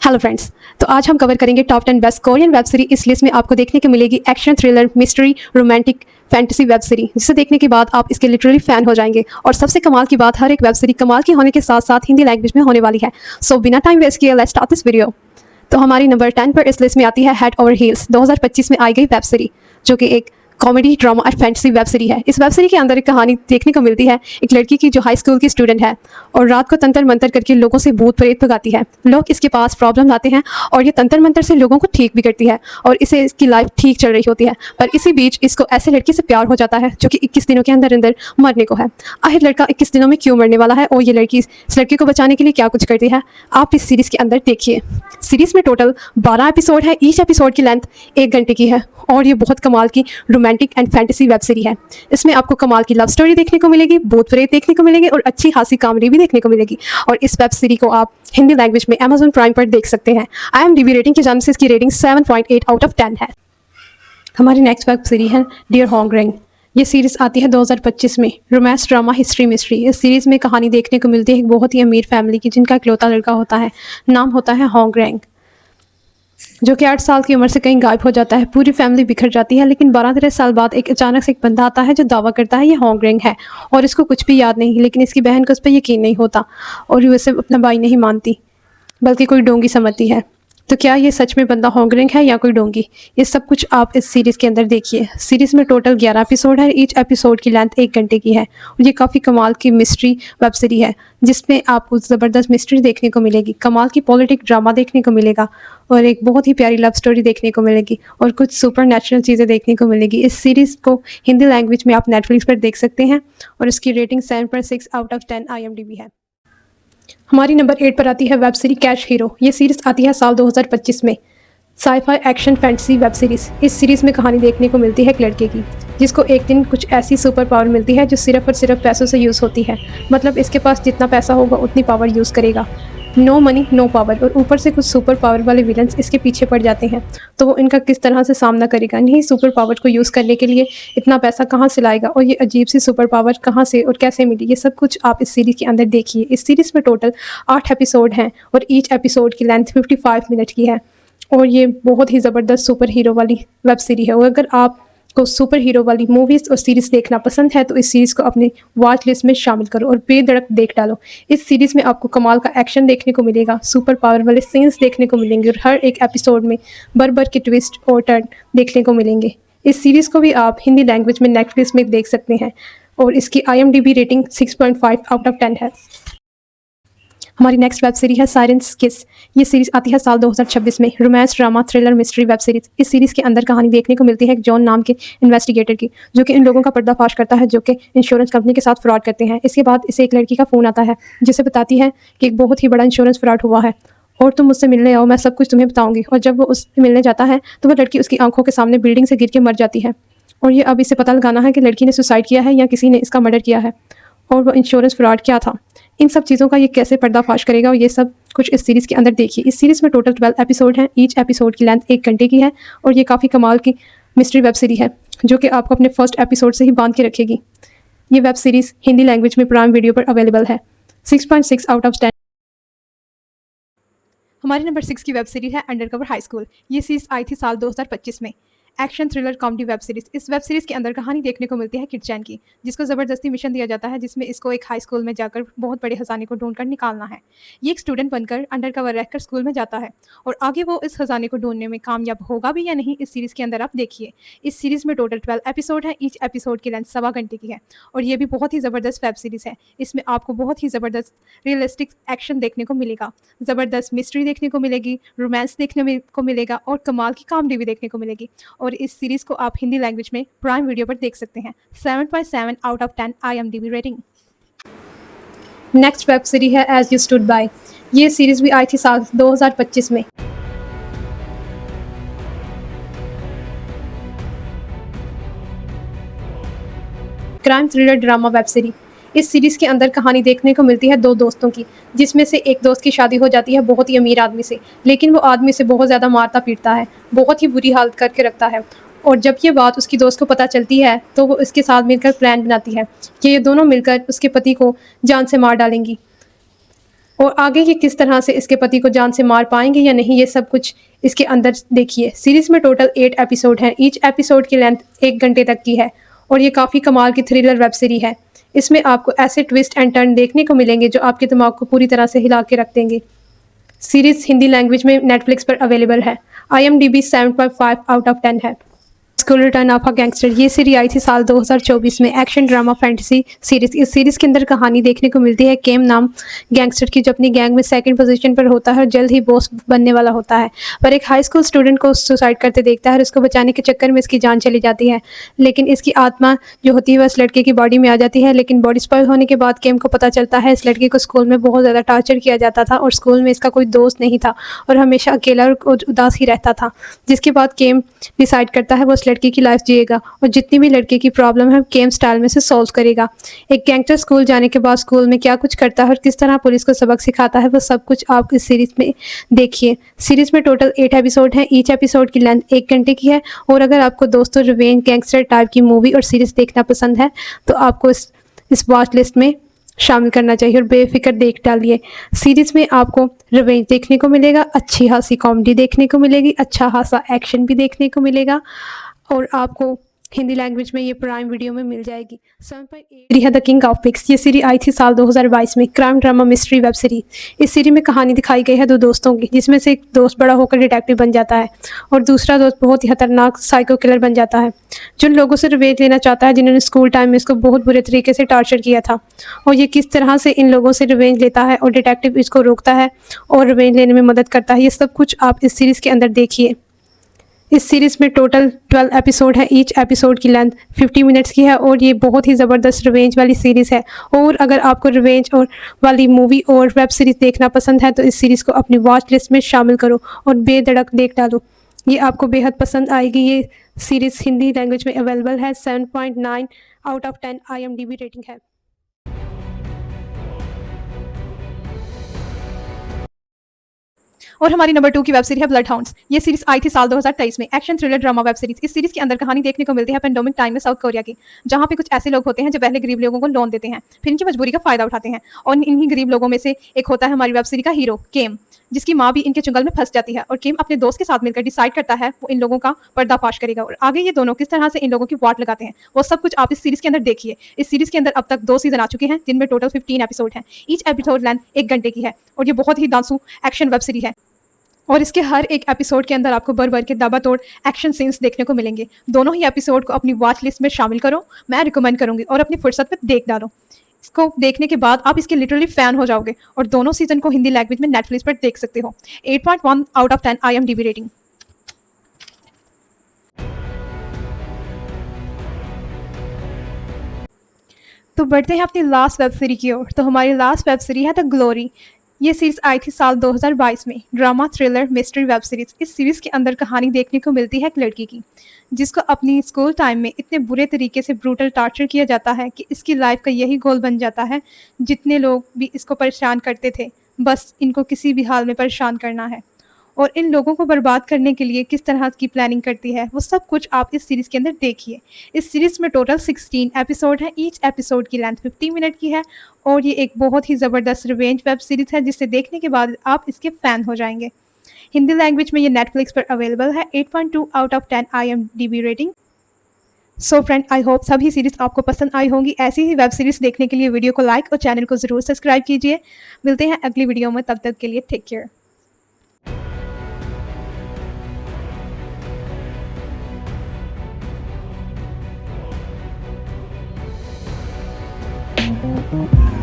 Hello friends. तो आज हम कवर करेंगे top 10 best Korean web series. इस लिस्ट में आपको देखने को मिलेगी action, thriller, mystery, romantic, fantasy web series, जिसे देखने के बाद आप इसके लिटरली फैन हो जाएंगे। और सबसे कमाल की बात, हर एक वेब सीरीज कमाल की होने के साथ साथ हिंदी लैंग्वेज में होने वाली है। सो बिना टाइम वेस्ट किए लेट्स स्टार्ट दिस वीडियो। तो हमारी नंबर 10 पर इस लिस्ट में आती है हेड ओवर हील्स। 2025 में आई गई वेब सीरीज, जो कि एक कॉमेडी, ड्रामा और फैंटेसी वेब सीरीज है। इस वेब सीरीज के अंदर एक कहानी देखने को मिलती है एक लड़की की जो हाई स्कूल की स्टूडेंट है और रात को तंत्र मंतर करके लोगों से भूत प्रेत भगाती है। लोग इसके पास प्रॉब्लम लाते हैं और ये तंत्र मंतर से लोगों को ठीक भी करती है और इसे इसकी लाइफ ठीक चल रही होती है। पर इसी बीच इसको ऐसे लड़की से प्यार हो जाता है जो कि 21 दिनों के अंदर अंदर मरने को है। आखिर लड़का 21 दिनों में क्यों मरने वाला है और ये लड़की इस लड़के को बचाने के लिए क्या कुछ करती है, आप इस सीरीज़ के अंदर देखिए। सीरीज़ में टोटल 12 एपिसोड है। ईच एपिसोड की लेंथ 1 घंटे की है और ये बहुत कमाल की romantic and fantasy web series है। इसमें आपको कमाल की लव स्टोरी देखने को मिलेगी, भूत प्रेत देखने को मिलेगी और अच्छी हासी कॉमेडी भी देखने को मिलेगी। और इस वेब सीरीज को आप हिंदी लैंग्वेज में Amazon प्राइम पर देख सकते हैं। IMDb रेटिंग की जाने से इसकी रेटिंग 7.8 आउट ऑफ 10 है। हमारी नेक्स्ट वेब सीरीज है डियर होंगरेंग। ये सीरीज़ आती है 2025 में। Romance, drama, history, mystery. इस सीरीज़ में कहानी देखने को मिलती है एक बहुत ही अमीर फैमिली की, जिनका इकलौता लड़का होता है। नाम होता है होंगरेंग, जो कि 8 साल की उम्र से कहीं गायब हो जाता है। पूरी फैमिली बिखर जाती है, लेकिन 12-13 साल बाद एक अचानक से एक बंदा आता है जो दावा करता है ये होंगरेंग है और इसको कुछ भी याद नहीं, लेकिन इसकी बहन को उस पर यकीन नहीं होता और वो उसे अपना भाई नहीं मानती बल्कि कोई डोंगी समझती है। तो क्या ये सच में बंदा होंगरेंग है या कोई डोंगी, ये सब कुछ आप इस सीरीज़ के अंदर देखिए। सीरीज़ में टोटल 11 एपिसोड है। ईच एपिसोड की लेंथ 1 घंटे की है और ये काफ़ी कमाल की मिस्ट्री वेब सीरीज है, जिसमें आपको ज़बरदस्त मिस्ट्री देखने को मिलेगी, कमाल की पॉलिटिक ड्रामा देखने को मिलेगा और एक बहुत ही प्यारी लव स्टोरी देखने को मिलेगी और कुछ सुपर नेचुरल चीज़ें देखने को मिलेगी। इस सीरीज़ को हिंदी लैंग्वेज में आप नेटफ्लिक्स पर देख सकते हैं और इसकी रेटिंग 7.6 आउट ऑफ 10 IMDb है। हमारी नंबर 8 पर आती है वेब सीरीज कैश हीरो। ये सीरीज़ आती है साल 2025 में। Scifi action fantasy web series. इस सीरीज़ में कहानी देखने को मिलती है एक लड़के की, जिसको एक दिन कुछ ऐसी सुपर पावर मिलती है जो सिर्फ और सिर्फ पैसों से यूज़ होती है। मतलब इसके पास जितना पैसा होगा उतनी पावर यूज़ करेगा। No money no power. और ऊपर से कुछ सुपर पावर वाले विलन्स इसके पीछे पड़ जाते हैं, तो वो इनका किस तरह से सामना करेगा, नहीं सुपर पावर को यूज़ करने के लिए इतना पैसा कहाँ से लाएगा और ये अजीब सी सुपर पावर कहाँ से और कैसे मिली, ये सब कुछ आप इस सीरीज़ के अंदर देखिए। इस सीरीज़ में टोटल 8 एपिसोड हैं और ईच एपिसोड की लेंथ 55 मिनट की है और ये बहुत ही ज़बरदस्त सुपर हीरो वाली वेब सीरीज है। और अगर आपको सुपर हीरो वाली मूवीज़ और सीरीज़ देखना पसंद है तो इस सीरीज़ को अपनी वॉच लिस्ट में शामिल करो और बेधड़क देख डालो। इस सीरीज़ में आपको कमाल का एक्शन देखने को मिलेगा, सुपर पावर वाले सीन्स देखने को मिलेंगे और हर एक एपिसोड में भर के ट्विस्ट और टर्न देखने को मिलेंगे। इस सीरीज़ को भी आप हिंदी लैंग्वेज में नेटफ्लिक्स में देख सकते हैं और इसकी IMDb रेटिंग 6.5 आउट ऑफ 10 है। हमारी नेक्स्ट वेब सीरीज है साइरेंस किस। ये सीरीज़ आती है साल 2026 में। Romance, drama, thriller, mystery web series. इस सीरीज़ के अंदर कहानी देखने को मिलती है एक जॉन नाम के इन्वेस्टिगेटर की, जो कि इन लोगों का पर्दाफाश करता है जो कि इंश्योरेंस कंपनी के साथ फ्रॉड करते हैं। इसके बाद इसे एक लड़की का फ़ोन आता है जिसे बताती है कि एक बहुत ही बड़ा इंश्योरेंस फ्रॉड हुआ है और तुम मुझसे मिलने आओ, मैं सब कुछ तुम्हें बताऊंगी। और जब वो उससे मिलने जाता है तो वह लड़की उसकी आंखों के सामने बिल्डिंग से गिर के मर जाती है और ये अब इसे पता लगाना है कि लड़की ने सुसाइड किया है या किसी ने इसका मर्डर किया है और वो इंश्योरेंस फ्रॉड क्या था। इन सब चीज़ों का ये कैसे पर्दाफाश करेगा और ये सब कुछ इस सीरीज़ के अंदर देखिए। इस सीरीज़ में टोटल 12 एपिसोड हैं। ईच एपिसोड की लेंथ 1 घंटे की है और ये काफ़ी कमाल की मिस्ट्री वेब सीरीज है, जो कि आपको अपने फर्स्ट एपिसोड से ही बांध के रखेगी। ये वेब सीरीज़ हिंदी लैंग्वेज में प्राइम वीडियो पर अवेलेबल है। 6.6 आउट ऑफ 10। हमारी नंबर 6 की वेब सीरीज है अंडरकवर हाई स्कूल। ये सीरीज़ आई थी साल 2025 में। Action, thriller, comedy web series. इस वेब सीरीज़ के अंदर कहानी देखने को मिलती है किड चैन की, जिसको ज़बरदस्ती मिशन दिया जाता है जिसमें इसको एक हाई स्कूल में जाकर बहुत बड़े खजाने को ढूंढकर निकालना है। ये एक स्टूडेंट बनकर अंडरकवर रहकर स्कूल में जाता है और आगे वो इस खजाने को ढूंढने में कामयाब होगा भी या नहीं, इस सीरीज़ के अंदर आप देखिए। इस सीरीज़ में टोटल 12 एपिसोड है। ईच एपिसोड की लेंथ 1.25 घंटे की है और ये भी बहुत ही ज़बरदस्त वेब सीरीज़ है। इसमें आपको बहुत ही ज़बरदस्त रियलिस्टिक एक्शन देखने को मिलेगा, ज़बरदस्त मिस्ट्री देखने को मिलेगी, रोमांस देखने को मिलेगा और कमाल की कॉमेडी भी देखने को मिलेगी। और इस सीरीज़ को आप हिंदी लैंग्वेज में प्राइम वीडियो पर देख सकते हैं। 7.7 out of 10 IMDb rating. Next web series है एज यू स्टूड बाय। ये सीरीज़ भी आई थी साल 2025 में। Crime, thriller, drama web series. इस सीरीज़ के अंदर कहानी देखने को मिलती है 2 दोस्तों की, जिसमें से एक दोस्त की शादी हो जाती है बहुत ही अमीर आदमी से, लेकिन वो आदमी से बहुत ज़्यादा मारता पीटता है, बहुत ही बुरी हालत करके रखता है। और जब ये बात उसकी दोस्त को पता चलती है तो वो उसके साथ मिलकर प्लान बनाती है कि ये दोनों मिलकर उसके पति को जान से मार डालेंगी। और आगे ये किस तरह से इसके पति को जान से मार पाएंगे या नहीं, ये सब कुछ इसके अंदर देखिए। सीरीज में टोटल 8 एपिसोड हैं। ईच एपिसोड की लेंथ 1 घंटे तक की है और ये काफ़ी कमाल की थ्रिलर वेब सीरीज है। इसमें आपको ऐसे ट्विस्ट एंड टर्न देखने को मिलेंगे जो आपके दिमाग को पूरी तरह से हिला के रख देंगे। सीरीज हिंदी लैंग्वेज में नेटफ्लिक्स पर अवेलेबल है। IMDb 7.5 आउट ऑफ 10 है। School return of a gangster ये सीरीज आई थी साल 2024 में। Action drama fantasy series. इस सीरीज के अंदर कहानी देखने को मिलती है केम नाम गैंगस्टर की, जो अपनी गैंग में सेकंड पोजीशन पर होता है और जल्द ही बॉस बनने वाला होता है। पर एक हाई स्कूल स्टूडेंट को सुसाइड करते देखता है और उसको बचाने के चक्कर में इसकी जान चली जाती है। लेकिन इसकी आत्मा जो होती है वह इस लड़के की बॉडी में आ जाती है। लेकिन बॉडी स्पॉइल होने के बाद केम को पता चलता है इस लड़के को स्कूल में बहुत ज़्यादा टॉर्चर किया जाता था और स्कूल में इसका कोई दोस्त नहीं था और हमेशा अकेला और उदास ही रहता था। जिसके बाद केम डिसाइड करता है वो उस लड़की की लाइफ जिएगा और जितनी भी लड़के की प्रॉब्लम है केम स्टाइल में से सॉल्व करेगा। एक गैंगस्टर स्कूल जाने के बाद स्कूल में क्या कुछ करता है और किस तरह पुलिस को सबक सिखाता है वो सब कुछ आप इस सीरीज में देखिए। सीरीज में टोटल 8 एपिसोड हैं। ईच एपिसोड की लेंथ 1 घंटे की है। और अगर आपको दोस्तों रिवेंज गैंगस्टर टाइप की मूवी और सीरीज देखना पसंद है तो आपको इस वॉच लिस्ट में शामिल करना चाहिए और बेफिक्र देख डालिए। सीरीज में आपको रिवेंज देखने को मिलेगा, अच्छी खासी कॉमेडी देखने को मिलेगी, अच्छा खासा एक्शन भी देखने को मिलेगा और आपको हिंदी लैंग्वेज में ये प्राइम वीडियो में मिल जाएगी। 7.8 द किंग ऑफ पिक्स ये सीरीज आई थी साल 2022 में। Crime drama mystery web series. इस सीरीज में कहानी दिखाई गई है 2 दोस्तों की, जिसमें से एक दोस्त बड़ा होकर डिटेक्टिव बन जाता है और दूसरा दोस्त बहुत ही खतरनाक साइको किलर बन जाता है जो लोगों से रिवेंज लेना चाहता है जिन्होंने स्कूल टाइम में इसको बहुत बुरे तरीके से टॉर्चर किया था। और ये किस तरह से इन लोगों से रिवेंज लेता है और डिटेक्टिव इसको रोकता है और रिवेंज लेने में मदद करता है, ये सब कुछ आप इस सीरीज़ के अंदर देखिए। इस सीरीज़ में टोटल 12 एपिसोड है। ईच एपिसोड की लेंथ 50 मिनट्स की है और ये बहुत ही ज़बरदस्त रिवेंज वाली सीरीज़ है। और अगर आपको रिवेंज और वाली मूवी और वेब सीरीज़ देखना पसंद है तो इस सीरीज़ को अपनी वॉच लिस्ट में शामिल करो और बेधड़क देख डालो। ये आपको बेहद पसंद आएगी। ये सीरीज़ हिंदी लैंग्वेज में अवेलेबल है। 7.9 आउट ऑफ 10 IMDb रेटिंग है। और हमारी नंबर 2 की वेब सीरीज है ब्लड हाउंड्स। ये सीरीज आई थी साल 2023 में। Action thriller drama web series. इस सीरीज के अंदर कहानी देखने को मिलती है पेंडेमिक टाइम में साउथ कोरिया की, जहाँ पे कुछ ऐसे लोग होते हैं जो पहले गरीब लोगों को लोन देते हैं, फिर इनकी मजबूरी का फायदा उठाते हैं। और इन्हीं गरीब लोगों में से एक होता है हमारी वेब सीरीज का हीरो केम, जिसकी माँ भी इनके चुंगल में फंस जाती है और केम अपने दोस्त के साथ मिलकर डिसाइड करता है वो इन लोगों का पर्दाफाश करेगा और आगे ये दोनों किस तरह से इन लोगों की वाट लगाते हैं वो सब कुछ आप इस सीरीज के अंदर देखिए। इस सीरीज के अंदर अब तक 2 सीजन आ चुके हैं जिनमें टोटल 15 एपिसोड हैं। ईच एपिसोड लेंथ 1 घंटे की है और ये बहुत ही दांसू एक्शन वेब सीरीज है और इसके हर एक एपिसोड के अंदर आपको भर के दाबातोड़ एक्शन सीन्स देखने को मिलेंगे। दोनों ही एपिसोड को अपनी वॉच लिस्ट में शामिल करो, मैं रिकमेंड करूंगी और अपनी फुर्सत में देख डालो। इसको देखने के बाद आप इसके लिटरली फैन हो जाओगे और दोनों सीजन को हिंदी लैंग्वेज में नेटफ्लिक्स पर देख सकते हो। 8.1 आउट ऑफ 10 IMDb रेटिंग। तो बढ़ते हैं अपनी लास्ट वेब सीरीज की ओर। तो हमारी लास्ट वेब सीरीज है द ग्लोरी। ये सीरीज आई थी साल 2022 में। Drama thriller mystery web series. इस सीरीज के अंदर कहानी देखने को मिलती है एक लड़की की जिसको अपनी स्कूल टाइम में इतने बुरे तरीके से ब्रूटल टॉर्चर किया जाता है कि इसकी लाइफ का यही गोल बन जाता है। जितने लोग भी इसको परेशान करते थे बस इनको किसी भी हाल में परेशान करना है और इन लोगों को बर्बाद करने के लिए किस तरह की प्लानिंग करती है वो सब कुछ आप इस सीरीज़ के अंदर देखिए। इस सीरीज़ में टोटल 16 एपिसोड हैं। ईच एपिसोड की लेंथ 50 मिनट की है और ये एक बहुत ही ज़बरदस्त रिवेंज वेब सीरीज़ है जिसे देखने के बाद आप इसके फ़ैन हो जाएंगे। हिंदी लैंग्वेज में ये नेटफ्लिक्स पर अवेलेबल है। 8.2 out of 10 IMDb rating. So friend, I hope सभी सीरीज़ आपको पसंद आई होंगी। ऐसी ही वेब सीरीज़ देखने के लिए वीडियो को लाइक और चैनल को ज़रूर सब्सक्राइब कीजिए। मिलते हैं अगली वीडियो में, तब तक के लिए टेक केयर। Thank you.